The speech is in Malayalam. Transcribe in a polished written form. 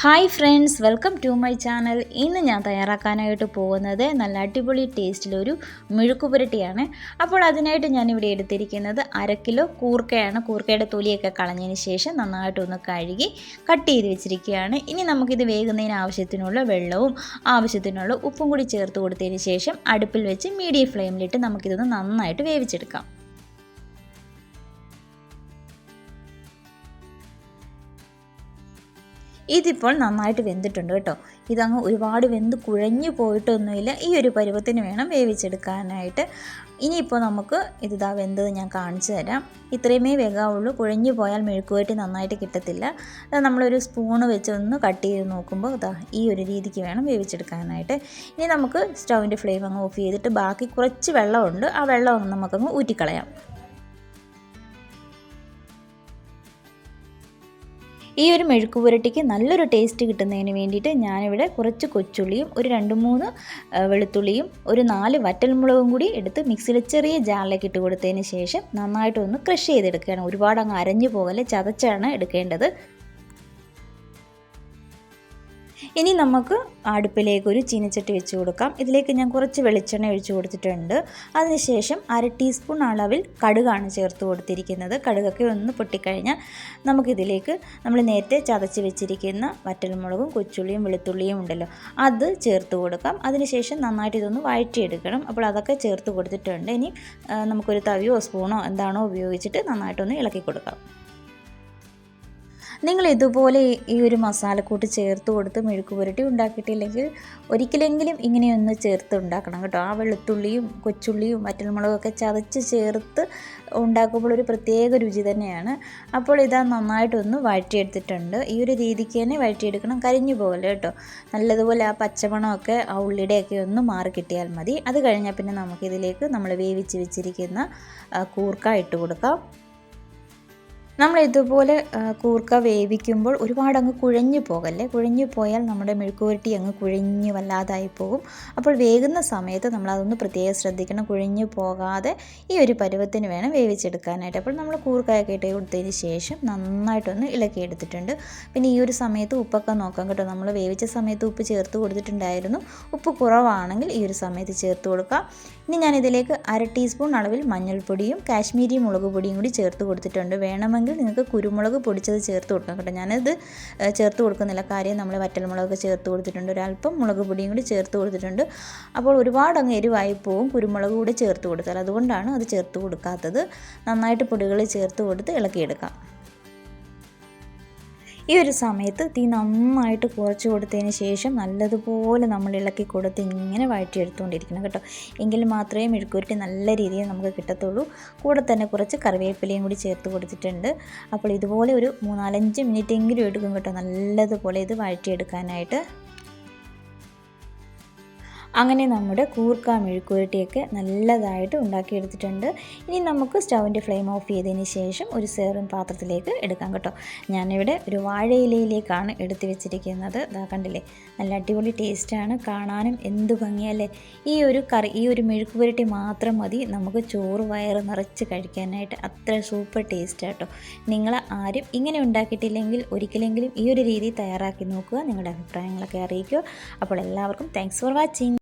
Hi friends, welcome to my channel. ഇന്ന് ഞാൻ തയ്യാറാക്കാനായിട്ട് പോകുന്നത് നല്ല അടിപൊളി ടേസ്റ്റിലൊരു മെഴുക്ക് പുരട്ടിയാണ്. അപ്പോൾ അതിനായിട്ട് ഞാനിവിടെ എടുത്തിരിക്കുന്നത് 1/2 കിലോ കൂർക്കയാണ്. കൂർക്കയുടെ തൊലിയൊക്കെ കളഞ്ഞതിന് ശേഷം നന്നായിട്ടൊന്ന് കഴുകി കട്ട് ചെയ്ത് വെച്ചിരിക്കുകയാണ്. ഇനി നമുക്കിത് വേകുന്നതിന് ആവശ്യത്തിനുള്ള വെള്ളവും ആവശ്യത്തിനുള്ള ഉപ്പും കൂടി ചേർത്ത് കൊടുത്തതിന് ശേഷം അടുപ്പിൽ വെച്ച് മീഡിയം ഫ്ലെയിമിലിട്ട് നമുക്കിതൊന്ന് നന്നായിട്ട് വേവിച്ചെടുക്കാം. ഇതിപ്പോൾ നന്നായിട്ട് വെന്തിട്ടുണ്ട് കേട്ടോ. ഇതങ്ങ് ഒരുപാട് വെന്ത് കുഴഞ്ഞു പോയിട്ടൊന്നുമില്ല. ഈ ഒരു പരുവത്തിന് വേണം വേവിച്ചെടുക്കാനായിട്ട്. ഇനിയിപ്പോൾ നമുക്ക് ഇതാ വെന്തത് ഞാൻ കാണിച്ചു തരാം. ഇത്രയുമേ വേകാവുള്ളൂ. കുഴഞ്ഞു പോയാൽ മെഴുക്കുവരട്ടി നന്നായിട്ട് കിട്ടത്തില്ല. നമ്മളൊരു സ്പൂണ് വെച്ച് ഒന്ന് കട്ട് ചെയ്ത് നോക്കുമ്പോൾ ഈ ഒരു രീതിക്ക് വേണം വേവിച്ചെടുക്കാനായിട്ട്. ഇനി നമുക്ക് സ്റ്റൗവിൻ്റെ ഫ്ലെയിം അങ്ങ് ഓഫ് ചെയ്തിട്ട് ബാക്കി കുറച്ച് വെള്ളമുണ്ട്, ആ വെള്ളം നമുക്കങ്ങ് ഊറ്റിക്കളയാം. ഈ ഒരു മെഴുക്ക് പുരട്ടിക്ക് നല്ലൊരു ടേസ്റ്റ് കിട്ടുന്നതിന് വേണ്ടിയിട്ട് ഞാനിവിടെ കുറച്ച് കൊച്ചുള്ളിയും ഒരു 2-3 വെളുത്തുള്ളിയും ഒരു 4 വറ്റൽമുളകും കൂടി എടുത്ത് മിക്സിയിൽ ചെറിയ ജാറിലേക്ക് ഇട്ട് കൊടുത്തതിന് ശേഷം നന്നായിട്ടൊന്ന് ക്രഷ് ചെയ്തെടുക്കുകയാണ്. ഒരുപാട് അങ്ങ് അരഞ്ഞു പോകല്ലേ, ചതച്ചാണ് എടുക്കേണ്ടത്. ഇനി നമുക്ക് അടുപ്പിലേക്ക് ഒരു ചീനച്ചട്ടി വെച്ച് കൊടുക്കാം. ഇതിലേക്ക് ഞാൻ കുറച്ച് വെളിച്ചെണ്ണ ഒഴിച്ച് കൊടുത്തിട്ടുണ്ട്. അതിനുശേഷം 1/2 ടീസ്പൂൺ അളവിൽ കടുകാണ് ചേർത്ത് കൊടുത്തിരിക്കുന്നത്. കടുകൊക്കെ ഒന്ന് പൊട്ടിക്കഴിഞ്ഞാൽ നമുക്കിതിലേക്ക് നമ്മൾ നേരത്തെ ചതച്ച് വെച്ചിരിക്കുന്ന വറ്റൽമുളകും കൊച്ചുള്ളിയും വെളുത്തുള്ളിയും ഉണ്ടല്ലോ, അത് ചേർത്ത് കൊടുക്കാം. അതിനുശേഷം നന്നായിട്ട് ഇതൊന്ന് വഴറ്റിയെടുക്കണം. അപ്പോൾ അതൊക്കെ ചേർത്ത് കൊടുത്തിട്ടുണ്ട്. ഇനി നമുക്കൊരു തവിയോ സ്പൂണോ എന്താണോ ഉപയോഗിച്ചിട്ട് നന്നായിട്ടൊന്ന് ഇളക്കി കൊടുക്കാം. നിങ്ങൾ ഇതുപോലെ ഈ ഒരു മസാലക്കൂട്ട് ചേർത്ത് കൊടുത്ത് മെഴുക്ക് പുരട്ടി ഉണ്ടാക്കിയിട്ടില്ലെങ്കിൽ ഒരിക്കലെങ്കിലും ഇങ്ങനെയൊന്ന് ചേർത്ത് ഉണ്ടാക്കണം കേട്ടോ. ആ വെളുത്തുള്ളിയും കൊച്ചുള്ളിയും വറ്റൽമുളകും ഒക്കെ ചതച്ച് ചേർത്ത് ഉണ്ടാക്കുമ്പോൾ ഒരു പ്രത്യേക രുചി തന്നെയാണ്. അപ്പോൾ ഇതാ നന്നായിട്ടൊന്ന് വഴറ്റിയെടുത്തിട്ടുണ്ട്. ഈ ഒരു രീതിക്ക് തന്നെ വഴറ്റിയെടുക്കണം, കരിഞ്ഞു പോകല്ലേ കേട്ടോ. നല്ലതുപോലെ ആ പച്ചമണമൊക്കെ ആ ഉള്ളിയുടെയൊക്കെ ഒന്ന് മാറി കിട്ടിയാൽ മതി. അത് കഴിഞ്ഞാൽ പിന്നെ നമുക്കിതിലേക്ക് നമ്മൾ വേവിച്ച് വെച്ചിരിക്കുന്ന കൂർക്ക ഇട്ട് കൊടുക്കാം. നമ്മൾ ഇതുപോലെ കൂർക്ക വേവിക്കുമ്പോൾ ഒരുപാട് അങ്ങ് കുഴഞ്ഞു പോകല്ലേ. കുഴഞ്ഞു പോയാൽ നമ്മുടെ മെഴുക്ക് പുരട്ടി അങ്ങ് കുഴഞ്ഞ് വല്ലാതായി പോകും. അപ്പോൾ വേകുന്ന സമയത്ത് നമ്മളതൊന്ന് പ്രത്യേകം ശ്രദ്ധിക്കണം, കുഴഞ്ഞു പോകാതെ ഈ ഒരു പരുവത്തിന് വേണം വേവിച്ചെടുക്കാനായിട്ട്. അപ്പോൾ നമ്മൾ കൂർക്കയൊക്കെ ഇട്ട് കൊടുത്തതിന് ശേഷം നന്നായിട്ടൊന്ന് ഇളക്കിയെടുത്തിട്ടുണ്ട്. പിന്നെ ഈ ഒരു സമയത്ത് ഉപ്പൊക്കെ നോക്കാം കേട്ടോ. നമ്മൾ വേവിച്ച സമയത്ത് ഉപ്പ് ചേർത്ത് കൊടുത്തിട്ടുണ്ടായിരുന്നു. ഉപ്പ് കുറവാണെങ്കിൽ ഈ ഒരു സമയത്ത് ചേർത്ത് കൊടുക്കാം. ഇനി ഞാനിതിലേക്ക് 1/2 ടീസ്പൂൺ അളവിൽ മഞ്ഞൾപ്പൊടിയും കാശ്മീരി മുളക് പൊടിയും കൂടി ചേർത്ത് കൊടുത്തിട്ടുണ്ട്. വേണമെങ്കിൽ നിങ്ങൾക്ക് കുരുമുളക് പൊടിച്ചത് ചേർത്ത് കൊടുക്കാം കേട്ടോ. ഞാനത് ചേർത്ത് കൊടുക്കുന്നില്ല, കാര്യം നമ്മൾ വറ്റൽമുളകൊക്കെ ചേർത്ത് കൊടുത്തിട്ടുണ്ട്. ഒരല്പം മുളക് പൊടിയും കൂടി ചേർത്ത് കൊടുത്തിട്ടുണ്ട്. അപ്പോൾ ഒരുപാട് അങ്ങ് എരിവായി പോവും കുരുമുളക് കൂടി ചേർത്ത് കൊടുത്താൽ. അതുകൊണ്ടാണ് അത് ചേർത്ത് കൊടുക്കാത്തത്. നന്നായിട്ട് പൊടികൾ ചേർത്ത് കൊടുത്ത് ഇളക്കിയെടുക്കാം. ഈ ഒരു സമയത്ത് തീ നന്നായിട്ട് കുറച്ച് കൊടുത്തതിന് ശേഷം നല്ലതുപോലെ നമ്മൾ ഇളക്കി കൊടുത്ത് ഇങ്ങനെ വഴറ്റിയെടുത്തുകൊണ്ടിരിക്കണം കേട്ടോ. എങ്കിൽ മാത്രമേ മെഴുക്കുവരട്ടി നല്ല രീതിയിൽ നമുക്ക് കിട്ടത്തുള്ളൂ. കൂടെ തന്നെ കുറച്ച് കറിവേപ്പിലയും കൂടി ചേർത്ത് കൊടുത്തിട്ടുണ്ട്. അപ്പോൾ ഇതുപോലെ ഒരു 3-4-5 മിനിറ്റെങ്കിലും എടുക്കും കേട്ടോ നല്ലതുപോലെ ഇത് വഴറ്റിയെടുക്കാനായിട്ട്. അങ്ങനെ നമ്മുടെ കൂർക്ക മെഴുക്കുവരട്ടിയൊക്കെ നല്ലതായിട്ട് ഉണ്ടാക്കിയെടുത്തിട്ടുണ്ട്. ഇനി നമുക്ക് സ്റ്റൗവിൻ്റെ ഫ്ലെയിം ഓഫ് ചെയ്തതിന് ശേഷം ഒരു സെർവിങ് പാത്രത്തിലേക്ക് എടുക്കാം കേട്ടോ. ഞാനിവിടെ ഒരു വാഴയിലയിലേക്കാണ് എടുത്ത് വെച്ചിരിക്കുന്നത്. ഇതാ കണ്ടില്ലേ, നല്ല അടിപൊളി ടേസ്റ്റാണ്, കാണാനും എന്ത് ഭംഗിയല്ലേ. ഈ ഒരു മെഴുക്കുവരട്ടി മാത്രം മതി നമുക്ക് ചോറ് വയറ് നിറച്ച് കഴിക്കാനായിട്ട്. അത്ര സൂപ്പർ ടേസ്റ്റ് കേട്ടോ. നിങ്ങൾ ആരും ഇങ്ങനെ ഉണ്ടാക്കിയിട്ടില്ലെങ്കിൽ ഒരിക്കലെങ്കിലും ഈ ഒരു രീതി തയ്യാറാക്കി നോക്കുക. നിങ്ങളുടെ അഭിപ്രായങ്ങളൊക്കെ അറിയിക്കുക. അപ്പോൾ എല്ലാവർക്കും താങ്ക്സ് ഫോർ വാച്ചിങ്.